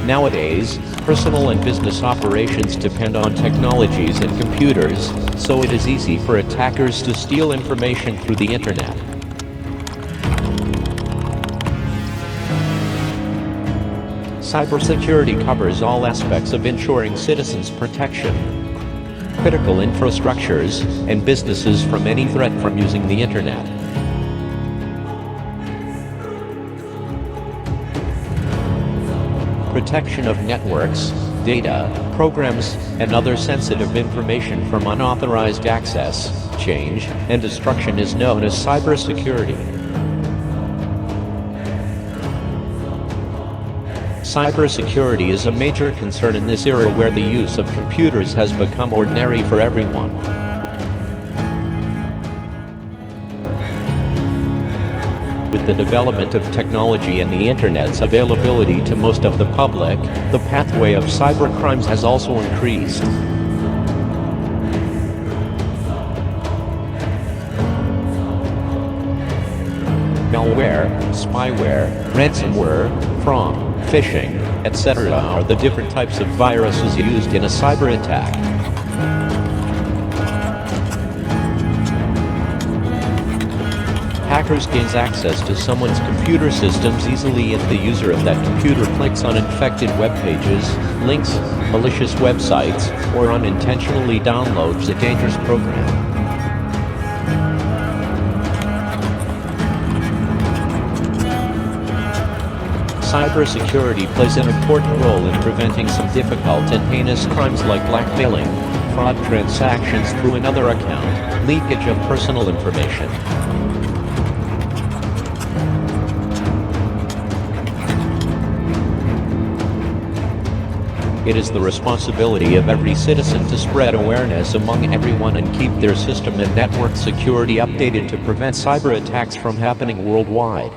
Nowadays, personal and business operations depend on technologies and computers, so it is easy for attackers to steal information through the internet. Cybersecurity covers all aspects of ensuring citizens' protection, critical infrastructures, and businesses from any threat from using the internet. Protection of networks, data, programs, and other sensitive information from unauthorized access, change, and destruction is known as cybersecurity. Cybersecurity is a major concern in this era where the use of computers has become ordinary for everyone. With the development of technology and the internet's availability to most of the public, the pathway of cybercrimes has also increased. Malware, spyware, ransomware, fraud, phishing, etc. are the different types of viruses used in a cyber attack. Hackers gain access to someone's computer systems easily if the user of that computer clicks on infected web pages, links, malicious websites, or unintentionally downloads a dangerous program. Cybersecurity plays an important role in preventing some difficult and heinous crimes like blackmailing, fraud transactions through another account, leakage of personal information. It is the responsibility of every citizen to spread awareness among everyone and keep their system and network security updated to prevent cyber attacks from happening worldwide.